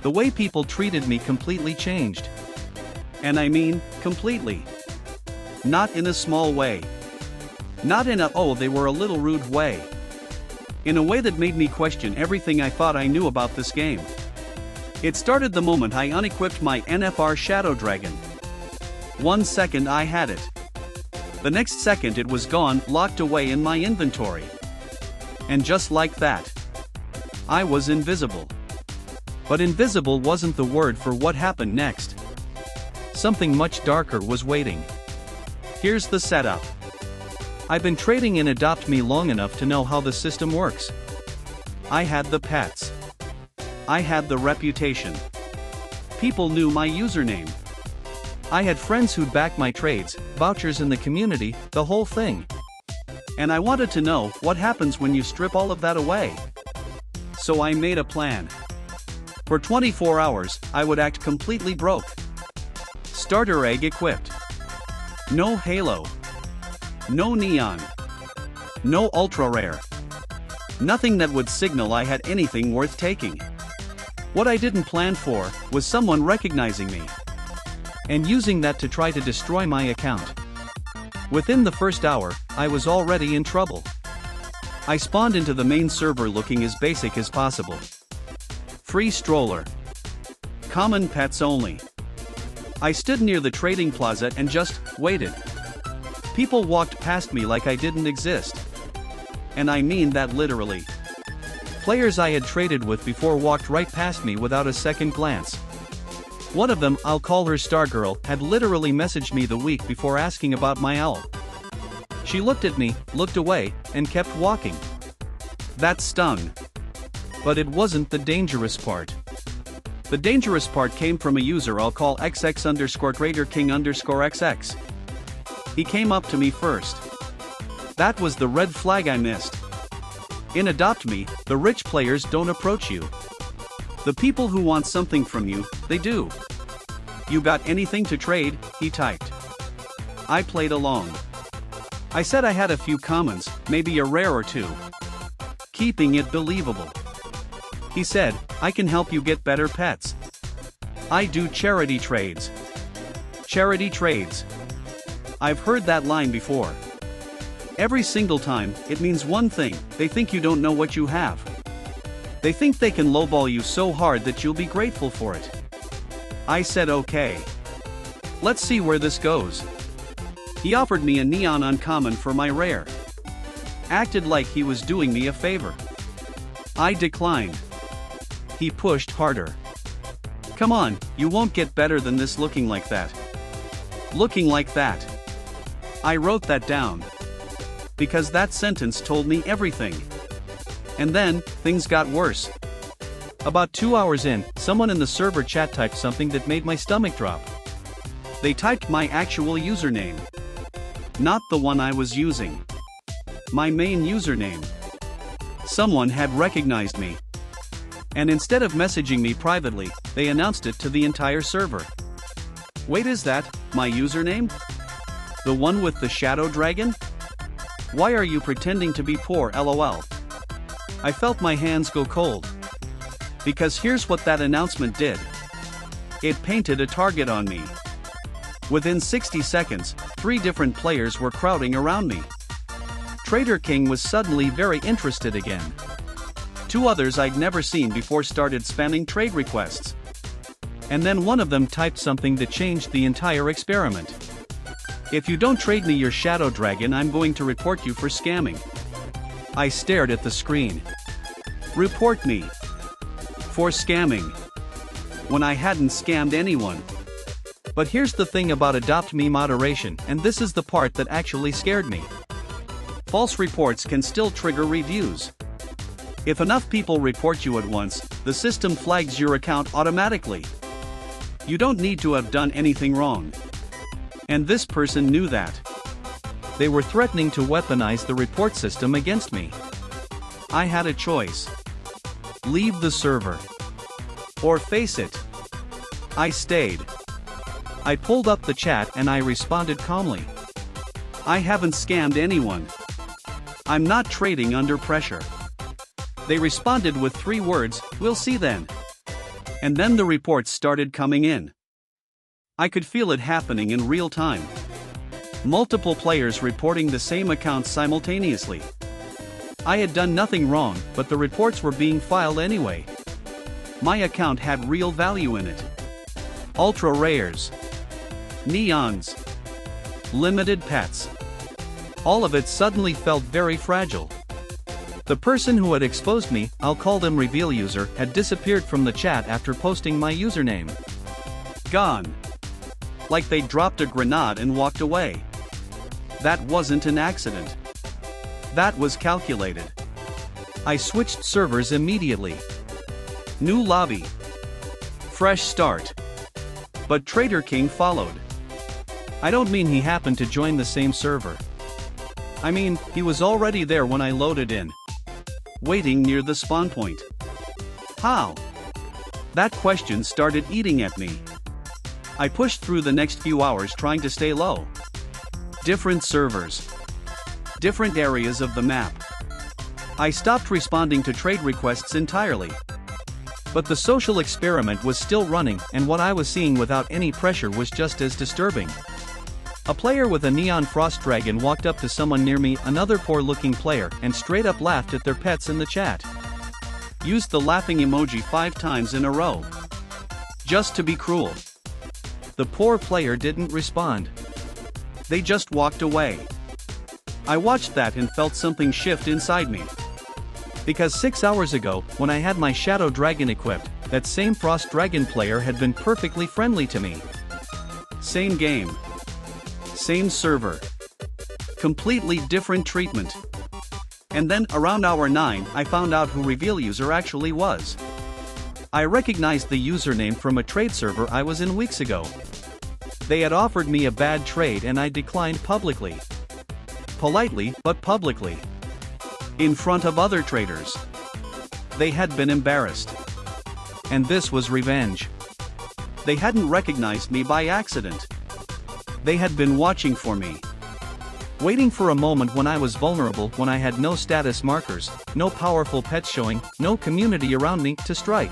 The way people treated me completely changed. And I mean, completely. Not in a small way. Not in a, oh, they were a little rude way. In a way that made me question everything I thought I knew about this game. It started the moment I unequipped my NFR Shadow Dragon. 1 second I had it. The next second it was gone, locked away in my inventory. And just like that, I was invisible. But invisible wasn't the word for what happened next. Something much darker was waiting. Here's the setup. I've been trading in Adopt Me long enough to know how the system works. I had the pets. I had the reputation. People knew my username. I had friends who'd back my trades, vouchers in the community, the whole thing. And I wanted to know what happens when you strip all of that away. So I made a plan. For 24 hours, I would act completely broke. Starter egg equipped. No halo. No neon. No ultra rare. Nothing that would signal I had anything worth taking. What I didn't plan for was someone recognizing me and using that to try to destroy my account. Within the first hour, I was already in trouble. I spawned into the main server looking as basic as possible. Free stroller. Common pets only. I stood near the trading plaza and just waited. People walked past me like I didn't exist. And I mean that literally. Players I had traded with before walked right past me without a second glance. One of them, I'll call her Stargirl, had literally messaged me the week before asking about my owl. She looked at me, looked away, and kept walking. That stung. But it wasn't the dangerous part. The dangerous part came from a user I'll call XX_GreaterKing_XX. He came up to me first. That was the red flag I missed. In Adopt Me, the rich players don't approach you. The people who want something from you, they do. You got anything to trade? He typed. I played along. I said I had a few commons, maybe a rare or two. Keeping it believable. He said, I can help you get better pets. I do charity trades. Charity trades. I've heard that line before. Every single time, it means one thing: they think you don't know what you have. They think they can lowball you so hard that you'll be grateful for it. I said okay. Let's see where this goes. He offered me a neon uncommon for my rare. Acted like he was doing me a favor. I declined. He pushed harder. Come on, you won't get better than this looking like that. Looking like that. I wrote that down. Because that sentence told me everything. And then, things got worse. About 2 hours in, someone in the server chat typed something that made my stomach drop. They typed my actual username. Not the one I was using. My main username. Someone had recognized me. And instead of messaging me privately, they announced it to the entire server. Wait, is that my username? The one with the Shadow Dragon? Why are you pretending to be poor, lol? I felt my hands go cold. Because here's what that announcement did. It painted a target on me. Within 60 seconds, 3 different players were crowding around me. Trader King was suddenly very interested again. 2 others I'd never seen before started spamming trade requests. And then one of them typed something that changed the entire experiment. If you don't trade me your Shadow Dragon, I'm going to report you for scamming. I stared at the screen. Report me. For scamming. When I hadn't scammed anyone. But here's the thing about Adopt Me moderation, and this is the part that actually scared me. False reports can still trigger reviews. If enough people report you at once, the system flags your account automatically. You don't need to have done anything wrong. And this person knew that. They were threatening to weaponize the report system against me. I had a choice. Leave the server. Or face it. I stayed. I pulled up the chat and I responded calmly. I haven't scammed anyone. I'm not trading under pressure. They responded with 3 words, we'll see then. And then the reports started coming in. I could feel it happening in real time. Multiple players reporting the same account simultaneously. I had done nothing wrong, but the reports were being filed anyway. My account had real value in it. Ultra rares. Neons. Limited pets. All of it suddenly felt very fragile. The person who had exposed me, I'll call them reveal user, had disappeared from the chat after posting my username. Gone. Like they dropped a grenade and walked away. That wasn't an accident. That was calculated. I switched servers immediately. New lobby. Fresh start. But Trader King followed. I don't mean he happened to join the same server. I mean, he was already there when I loaded in. Waiting near the spawn point. How? That question started eating at me. I pushed through the next few hours trying to stay low. Different servers. Different areas of the map. I stopped responding to trade requests entirely. But the social experiment was still running, and what I was seeing without any pressure was just as disturbing. A player with a neon frost dragon walked up to someone near me, another poor-looking player, and straight up laughed at their pets in the chat. Used the laughing emoji 5 times in a row. Just to be cruel. The poor player didn't respond. They just walked away. I watched that and felt something shift inside me. Because 6 hours ago, when I had my Shadow Dragon equipped, that same Frost Dragon player had been perfectly friendly to me. Same game. Same server. Completely different treatment. And then, around hour 9, I found out who reveal user actually was. I recognized the username from a trade server I was in weeks ago. They had offered me a bad trade and I declined publicly. Politely, but publicly. In front of other traders. They had been embarrassed. And this was revenge. They hadn't recognized me by accident. They had been watching for me. Waiting for a moment when I was vulnerable, when I had no status markers, no powerful pets showing, no community around me to strike.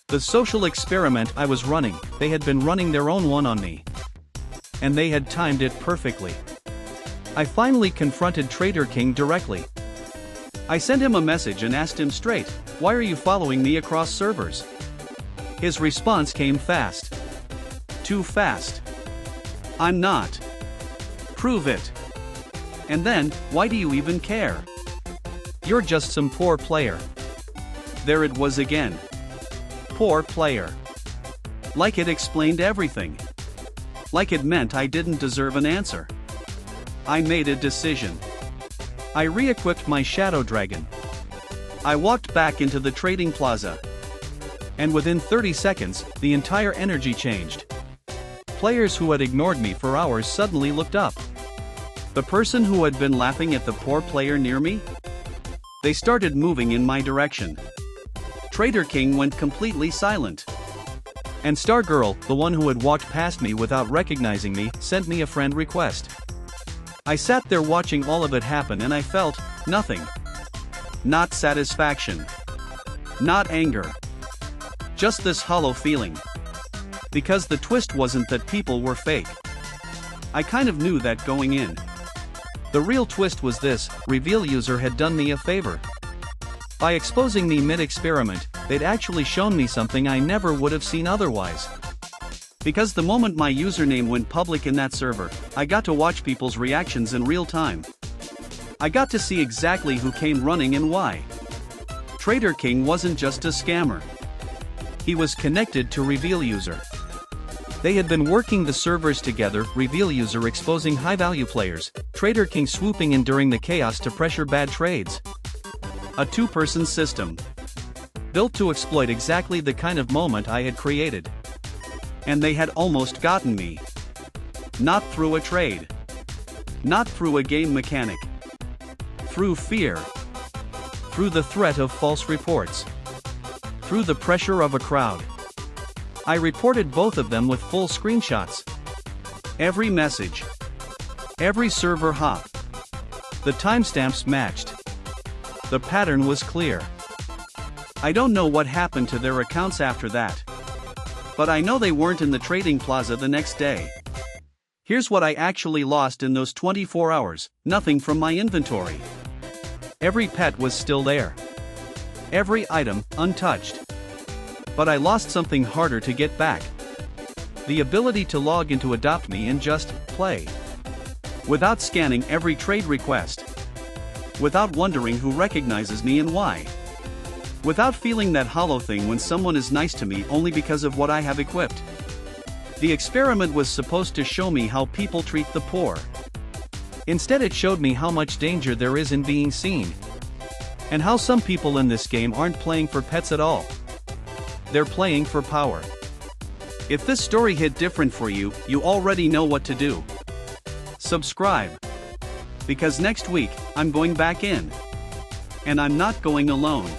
The social experiment I was running, they had been running their own one on me. And they had timed it perfectly. I finally confronted Trader King directly. I sent him a message and asked him straight, "Why are you following me across servers?" His response came fast. Too fast. I'm not. Prove it. And then, why do you even care? You're just some poor player. There it was again. Poor player. Like it explained everything. Like it meant I didn't deserve an answer. I made a decision. I re-equipped my Shadow Dragon. I walked back into the trading plaza. And within 30 seconds, the entire energy changed. Players who had ignored me for hours suddenly looked up. The person who had been laughing at the poor player near me? They started moving in my direction. Trader King went completely silent. And Stargirl, the one who had walked past me without recognizing me, sent me a friend request. I sat there watching all of it happen and I felt nothing. Not satisfaction. Not anger. Just this hollow feeling. Because the twist wasn't that people were fake. I kind of knew that going in. The real twist was this: reveal user had done me a favor. By exposing me mid-experiment, they'd actually shown me something I never would have seen otherwise. Because the moment my username went public in that server, I got to watch people's reactions in real time. I got to see exactly who came running and why. Trader King wasn't just a scammer. He was connected to reveal user. They had been working the servers together, reveal user exposing high-value players, Trader King swooping in during the chaos to pressure bad trades. A two-person system. Built to exploit exactly the kind of moment I had created. And they had almost gotten me. Not through a trade. Not through a game mechanic. Through fear. Through the threat of false reports. Through the pressure of a crowd. I reported both of them with full screenshots. Every message. Every server hop. The timestamps matched. The pattern was clear. I don't know what happened to their accounts after that. But I know they weren't in the trading plaza the next day. Here's what I actually lost in those 24 hours, nothing from my inventory. Every pet was still there. Every item, untouched. But I lost something harder to get back. The ability to log into Adopt Me and just play. Without scanning every trade request. Without wondering who recognizes me and why. Without feeling that hollow thing when someone is nice to me only because of what I have equipped. The experiment was supposed to show me how people treat the poor. Instead, it showed me how much danger there is in being seen. And how some people in this game aren't playing for pets at all. They're playing for power. If this story hit different for you, you already know what to do. Subscribe. Because next week, I'm going back in. And I'm not going alone.